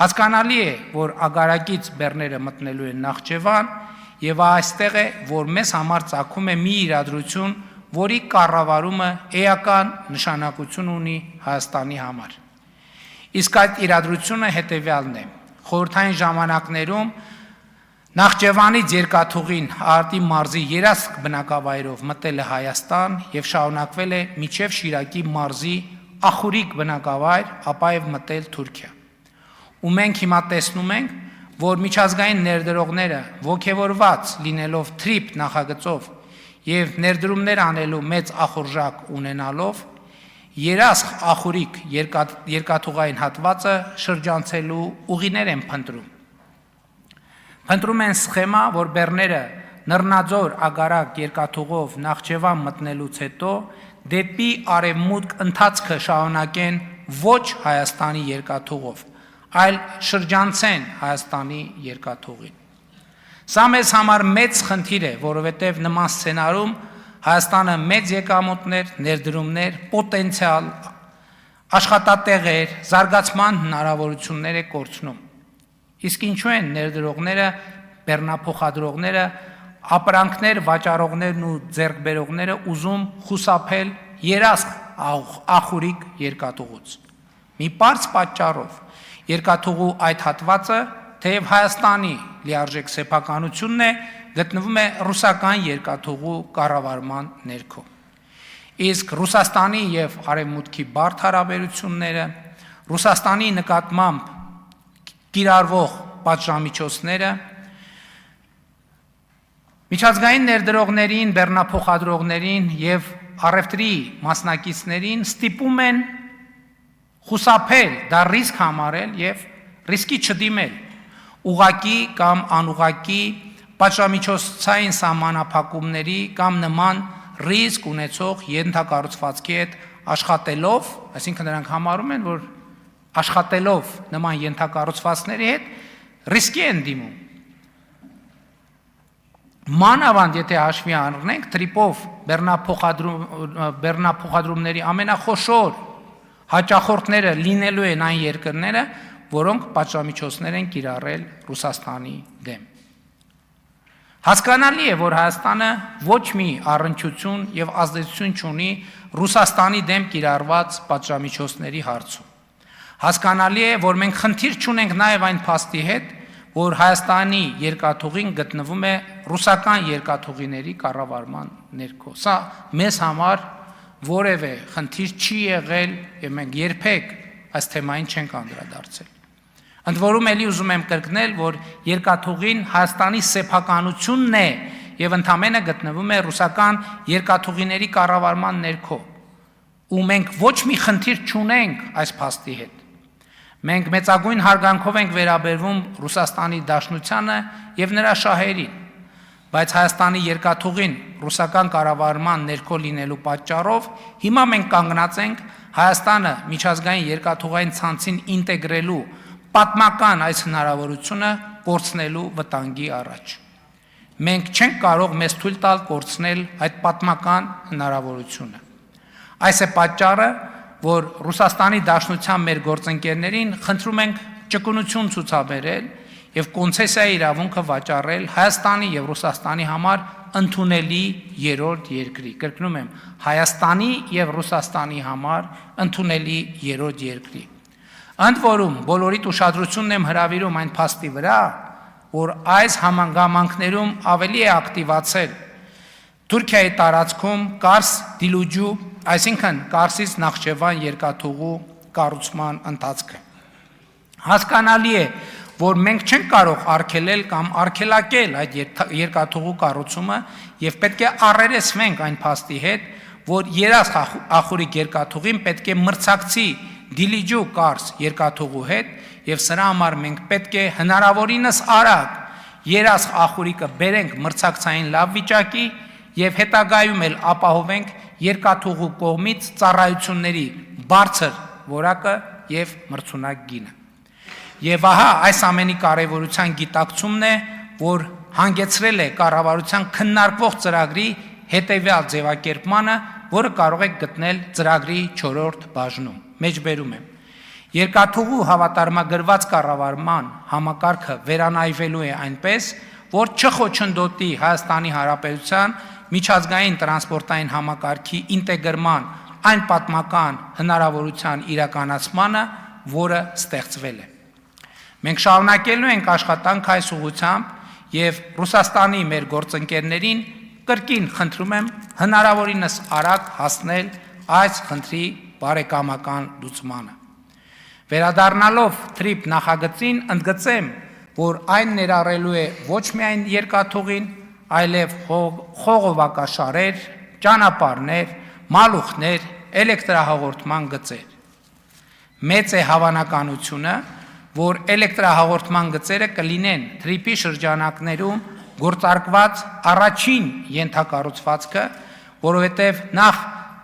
Հասկանալի է, որ ագարակից բեռները մտնելու են Նախճեվան, եւ այստեղ է, որ մեզ համար ծագում է մի իրադրություն, որի կառավարումը էական նշանակություն ունի Հայաստանի համար։ Իսկ այդ իրադրությունը հետևյալն է. խորհրդային ժամանակներում Նախճեվանից երկաթուղին Արտի մարզի երազք բնակավայրով մտել է Հայաստան եւ շարունակվել է մինչեւ Շիրակի մարզի Ախուրիկ բնակավայր, ապա եւ մտել Թուրքիա։ Ու մենք հիմա տեսնում ենք, որ միջազգային ներդրողները ոգևորված լինելով TRIP նախագծով եւ ներդրումներ անելու մեծ ախորժակ ունենալով երազք Ախուրիկ երկաթուղային հատվածը շրջանցելու ուղիներ են փնտրում։ Փնտրում են սխեմա, որ բեռները Նռնաձոր ագարակ երկաթուղով Նախճեվան մտնելուց հետո դեպի արևմուտք ընթացքը շարունակեն ոչ Հայաստանի երկաթուղով, այլ շրջանցեն Հայաստանի երկաթուղին։ Սա մեզ համար մեծ խնդիր է, որովհետև նման սցենարում Հայաստանը մեծ եկամուտներ, ներդրումներ, պոտենցիալ, աշխատատեղեր, զարգացման հնարավորություններ է կորցնում։ Իսկ ինչու են ներդրողները, բեռնափոխադրողները, ապրանքներ վաճառողներն ու ձեռքբերողները ուզում խուսափել երազք Ախուրիկ երկաթուղուց։ Մի պարզ պատճառով երկաթուղու այդ հատվածը, թեև Հայաստանի լիարժեք սեփականությունն է, գտնվում է ռուսական երկաթուղու կառավարման ներքո։ Իսկ Ռուսաստանի եւ Արևմուտքի բարդ հարաբերությունները, Ռուսաստանի նկատմամբ կիրառվող պատժամիջոցները միջազգային ներդրողներին, բեռնափոխադրողներին եւ առևտրի մասնակիցներին ստիպում են խուսափել, դա ռիսկ համարել եւ ռիսկի չդիմել ուղղակի կամ անուղղակի պատժամիջոցային սահմանափակումների կամ նման ռիսկ ունեցող ենթակառուցվածքի հետ աշխատելով, այսինքն նրանք համարում են, որ աշխատելով նման ենթակառուցվածքների հետ ռիսկի են դիմում։ Մանավանդ եթե հաշվի առնենք TRIP-ով բեռնափոխադրումների ամենախոշոր հաճախորդները լինելու են այն երկրները, որոնք պատժամիջոցներ են կիրառել Ռուսաստանի դեմ։ Հասկանալի է, որ Հայաստանը ոչ մի առնչություն եւ ազդեցություն չունի Ռուսաստանի դեմ կիրառված պատժամիջոցների հարցում։ Հասկանալի է, որ մենք խնդիր չունենք նաեւ այն փաստի հետ, որ Հայաստանի երկաթուղին գտնվում է ռուսական երկաթուղիների կառավարման ներքո։ Սա մեզ համար որևէ խնդիր չի եղել եւ մենք երբեք այս թեմային չենք անդրադարձել։ Ընդ որում էլի ուզում եմ կրկնել, որ երկաթուղին Հայաստանի սեփականությունն է եւ ընդամենը գտնվում է ռուսական երկաթուղիների կառավարման ներքո։ Ու մենք ոչ մի խնդիր չունենք այս փաստի հետ։ Մենք մեծագույն հարգանքով ենք վերաբերվում Ռուսաստանի Դաշնությանը եւ նրա շահերին, բայց Հայաստանի երկաթուղին ռուսական կառավարման ներքո լինելու պատճառով հիմա մենք կանգնած ենք Հայաստանը միջազգային երկաթուղային ցանցին ինտեգրելու պատմական այս հնարավորությունը կորցնելու վտանգի առաջ։ Մենք չենք կարող մեզ թույլ տալ կորցնել այդ պատմական հնարավորությունը։ Այս է պատճառը, որ Ռուսաստանի Դաշնության մեր գործընկերներին խնդրում ենք ճկունություն ցուցաբերել եւ կոնցեսիայի իրավունքը վաճառել Հայաստանի եւ Ռուսաստանի համար ընդունելի երրորդ երկրի։ Կրկնում եմ, Հայաստանի եւ Ռուսաստանի համար ընդունելի երրորդ երկրի։ Ընդ որում, բոլորիդ ուշադրությունն եմ հրավիրում այն փաստի վրա, որ այս համանգամանքներում ավելի է ակտիվացել Թուրքիայի տարածքում Կարս Դիլուջու, այսինքն Կարսից Նախճեվան երկաթուղու կառուցման ընթացքը։ Հասկանալի է, որ մենք չենք կարող արգելել կամ արգելակել այդ երկաթուղու կառուցումը եւ պետք է առերեսվենք այն փաստի հետ, որ երազք Ախուրիկ երկաթուղին պետք է մրցակցի Դիլիջու Կարս երկաթուղու հետ եւ սրա համար մենք պետք է հնարավորինս արագ երազք Ախուրիկը բերենք մրցակցային լավ վիճակի եւ հետագայում էլ ապահովենք երկաթուղու կողմից ծառայությունների բարձր որակը եւ մրցունակ գինը։ Եվ ահա այս ամենի կարևորության գիտակցումն է, որ հանգեցրել է կառավարության քննարկվող ծրագրի հետեւյալ ձևակերպմանը, որը կարող եք գտնել ծրագրի 4-րդ բաժնում։ Մեջբերում եմ։ Երկաթուղու հավատարմագրված կառավարման համակարգը վերանայվելու է այնպես, որ չխոչընդոտի Հայաստանի Հանրապետության միջազգային տրանսպորտային համակարգի ինտեգրման այն պատմական հնարավորության իրականացմանը, որը ստեղծվել է։ Մենք շարունակելու ենք աշխատանք այս ուղղությամբ եւ Ռուսաստանի մեր գործընկերներին կրկին խնդրում եմ հնարավորինս արագ հասնել այս խնդրի բարեկամական լուծմանը։ Վերադառնալով TRIP նախագծին ընդգծեմ, որ այն ներառելու է ոչ միայն երկաթուղին, այլև խողովակաշարեր, ճանապարհներ, մալուխներ, էլեկտրահաղորդման գծեր։ Մեծ է հավանականությունը, որ էլեկտրահաղորդման գծերը կլինեն TRIP-ի շրջանակներում գործարկված առաջին ենթակառուցվածքը, որովհետև նախ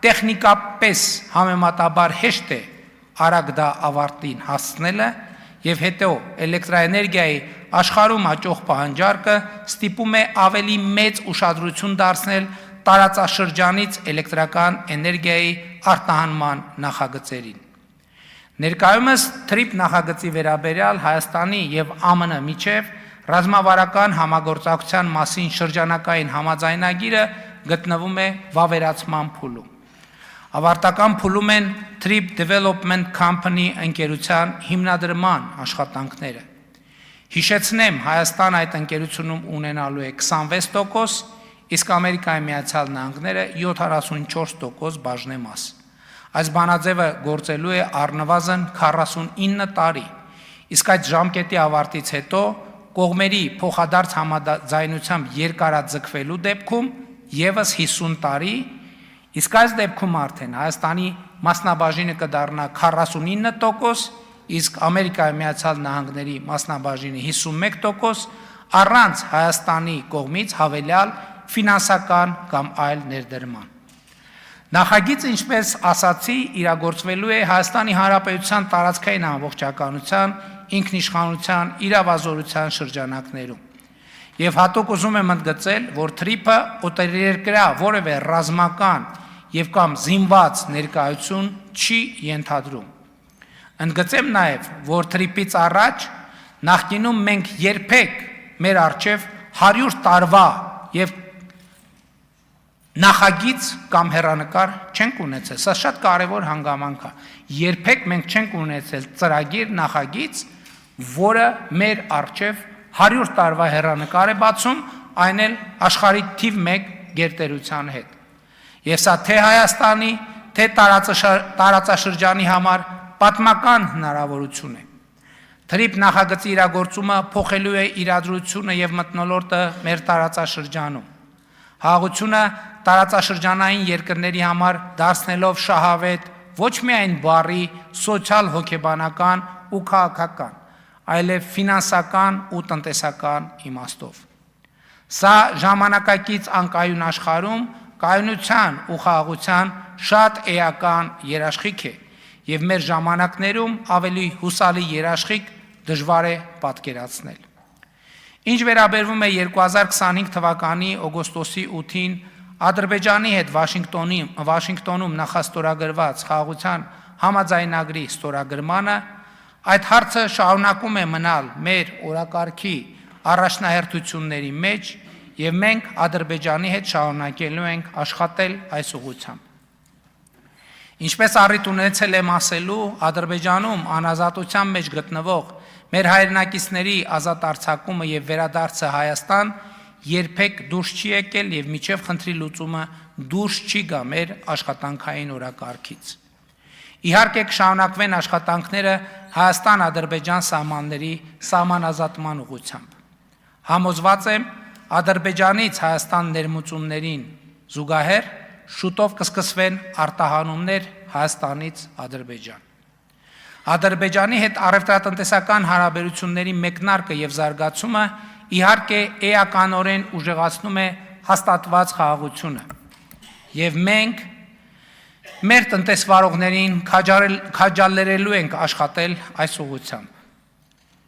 տեխնիկապես համեմատաբար հեշտ է արագ դա ավարտին հասցնելը եւ հետո էլեկտրաէներգիայի աշխարհում աճող պահանջարկը ստիպում է ավելի մեծ ուշադրություն դարձնել տարածաշրջանից էլեկտրական էներգիայի արտահանման նախագծերին։ Ներկայումս TRIP նախագծի վերաբերյալ Հայաստանի եւ ԱՄՆ միջև ռազմավարական համագործակցության մասին շրջանակային համաձայնագիրը գտնվում է վավերացման փուլում։ Ավարտական փուլում են TRIP Development Company ընկերության հիմնադրման աշխատանքները։ Հիշեցնեմ, Հայաստան այդ ընկերությունում ունենալու է 26%, իսկ Ամերիկայի Միացյալ Նահանգները 74% բաժնեմաս։ Այս բանաձևը գործելու է առնվազն 49 տարի, իսկ այդ ժամկետի ավարտից հետո կողմերի փոխադարձ համաձայնությամբ երկարաձգվելու դեպքում եւս 50 տարի, իսկ այս դեպքում արդեն Հայաստանի մասնաբաժինը կդառնա 49%, իսկ Ամերիկայի Միացյալ Նահանգների մասնաբաժինը 51%, առանց Հայաստանի կողմից հավելյալ ֆինանսական կամ այլ ներդրման։ Նախագիծը, ինչպես ասացի, իրագործվելու է Հայաստանի Հանրապետության տարածքային ամբողջականության, ինքնիշխանության, իրավազորության շրջանակներում։ Եվ հատուկ ուզում եմ ընդգծել, որ TRIP-ը օտարերկրյա որևէ ռազմական եւ կամ զինված ներկայություն չի ենթադրում։ Ընդգծեմ նաեւ, որ TRIP-ից առաջ նախկինում մենք երբեք մեր առջև 100 տարվա եւ նախագիծ կամ հեռանկար չենք ունեցել, սա շատ կարևոր հանգամանք է։ Երբեք մենք չենք ունեցել ծրագիր, նախագիծ, որը մեր առջև 100 տարվա հեռանկար է բացում, այն էլ աշխարհի թիվ 1 գերտերության հետ։ Եվ սա թե Հայաստանի, թե տարածաշրջանի համար պատմական հնարավորություն է։ TRIP նախագծի իրագործումը փոխելու է իրադրությունը եւ մթնոլորտը մեր տարածաշրջանում։ Հաղորդությունը տարածաշրջանային երկրների համար դարձնելով շահավետ ոչ միայն բարի, սոցիալ-հոգեբանական ու քաղաքական, այլև ֆինանսական ու տնտեսական իմաստով։ Սա ժամանակակից անկայուն աշխարհում կայունության ու խաղաղության շատ էական երաշխիք է եւ մեր ժամանակներում ավելի հուսալի երաշխիք դժվար է պատկերացնել։ Ինչ վերաբերվում է 2025 թվականի օգոստոսի 8-ին Ադրբեջանի հետ Վաշինգտոնում նախաստորագրված խաղաղության համաձայնագրի ստորագրմանը, այդ հարցը շարունակում է մնալ մեր օրակարգի առաջնահերթությունների մեջ եւ մենք Ադրբեջանի հետ շարունակելու ենք աշխատել այս ուղղությամբ։ Ինչպես առիթ ունեցել եմ ասելու, Ադրբեջանում անազատության մեջ գտնվող մեր հայրենակիցների ազատ արձակումը եւ վերադարձը Հայաստան երբեք դուրս չի եկել եւ միջև խնդրի լուծումը դուրս չի գա մեր աշխատանքային օրակարգից։ Իհարկե կշարունակվեն աշխատանքները Հայաստան-Ադրբեջան սահմանների սահմանազատման ուղղությամբ։ Համոզված եմ, Ադրբեջանից Հայաստան ներմուծումներին զուգահեռ շուտով կսկսվեն արտահանումներ Հայաստանից Ադրբեջան։ Ադրբեջանի հետ առևտրատնտեսական հարաբերությունների մեկնարկը եւ զարգացումը իհարկե էականորեն ուժեղացնում է հաստատված խաղաղությունը եւ մենք մեր տնտեսվարողներին քաջալերելու ենք աշխատել այս ուղղությամբ։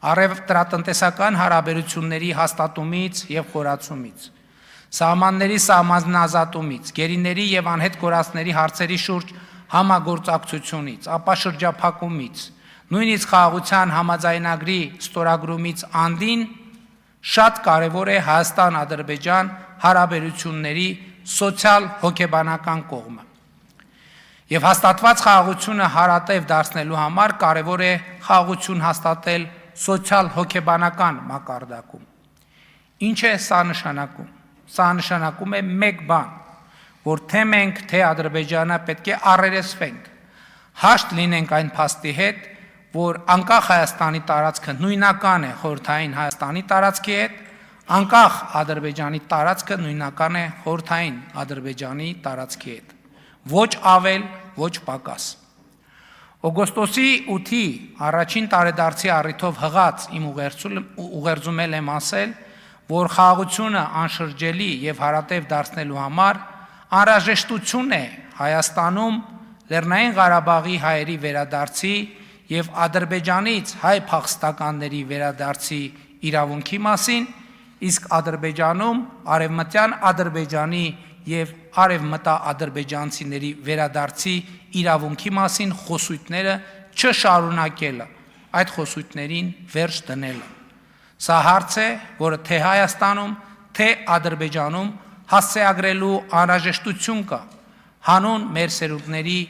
Առևտրատնտեսական հարաբերությունների հաստատումից եւ խորացումից, սահմանների սահմանազատումից, գերիների եւ անհետ կորածների հարցերի շուրջ համագործակցությունից, ապա շրջափակումից, Նույնիսկ խաղաղության համաձայնագրի ստորագրումից անդին շատ կարևոր է Հայաստան-Ադրբեջան հարաբերությունների սոցիալ-հոգեբանական կողմը։ Եվ հաստատված խաղաղությունը հարատև դարձնելու համար կարևոր է խաղաղություն հաստատել սոցիալ-հոգեբանական մակարդակում։ Ինչ է սա նշանակում։ Սա նշանակում է մեկ բան, որ թե մենք, թե Ադրբեջանը պետք է առերեսվենք, հաշտ լինենք այն փաստի հետ, որ անկախ Հայաստանի տարածքը նույնական է խորհրդային Հայաստանի տարածքի հետ, անկախ Ադրբեջանի տարածքը նույնական է խորհրդային Ադրբեջանի տարածքի հետ։ Ոչ ավել, ոչ պակաս։ Օգոստոսի 8-ի առաջին տարեդարձի առիթով հղած իմ ուղերձում եմ ասել, որ խաղաղությունը անշրջելի եւ հարատև դարձնելու համար անհրաժեշտություն է Հայաստանում Լեռնային Ղարաբաղի հայերի վերադարձի եւ Ադրբեջանից հայ փախստականների վերադարձի իրավունքի մասին, իսկ Ադրբեջանում արևմտյան Ադրբեջանի եւ արևմտաադրբեջանցիների վերադարձի իրավունքի մասին խոսույթները չշարունակելը, այդ խոսույթներին վերջ դնելը։ Սա հարց է, որը թե Հայաստանում, թե Ադրբեջանում հասցեագրելու անհրաժեշտություն կա հանուն մեր սերունդների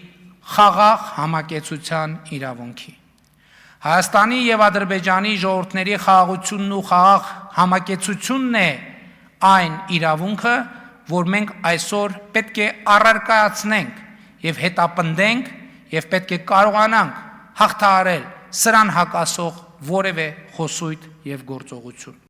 խաղաղ համակեցության իրավունքի։ Հայաստանի եւ Ադրբեջանի ժողովուրդների խաղաղությունն ու խաղաղ համակեցությունն է այն իրավունքը, որ մենք այսօր պետք է առարկայացնենք եւ հետապնդենք եւ պետք է կարողանանք հաղթահարել սրան հակասող որևէ խոսույթ եւ գործողություն։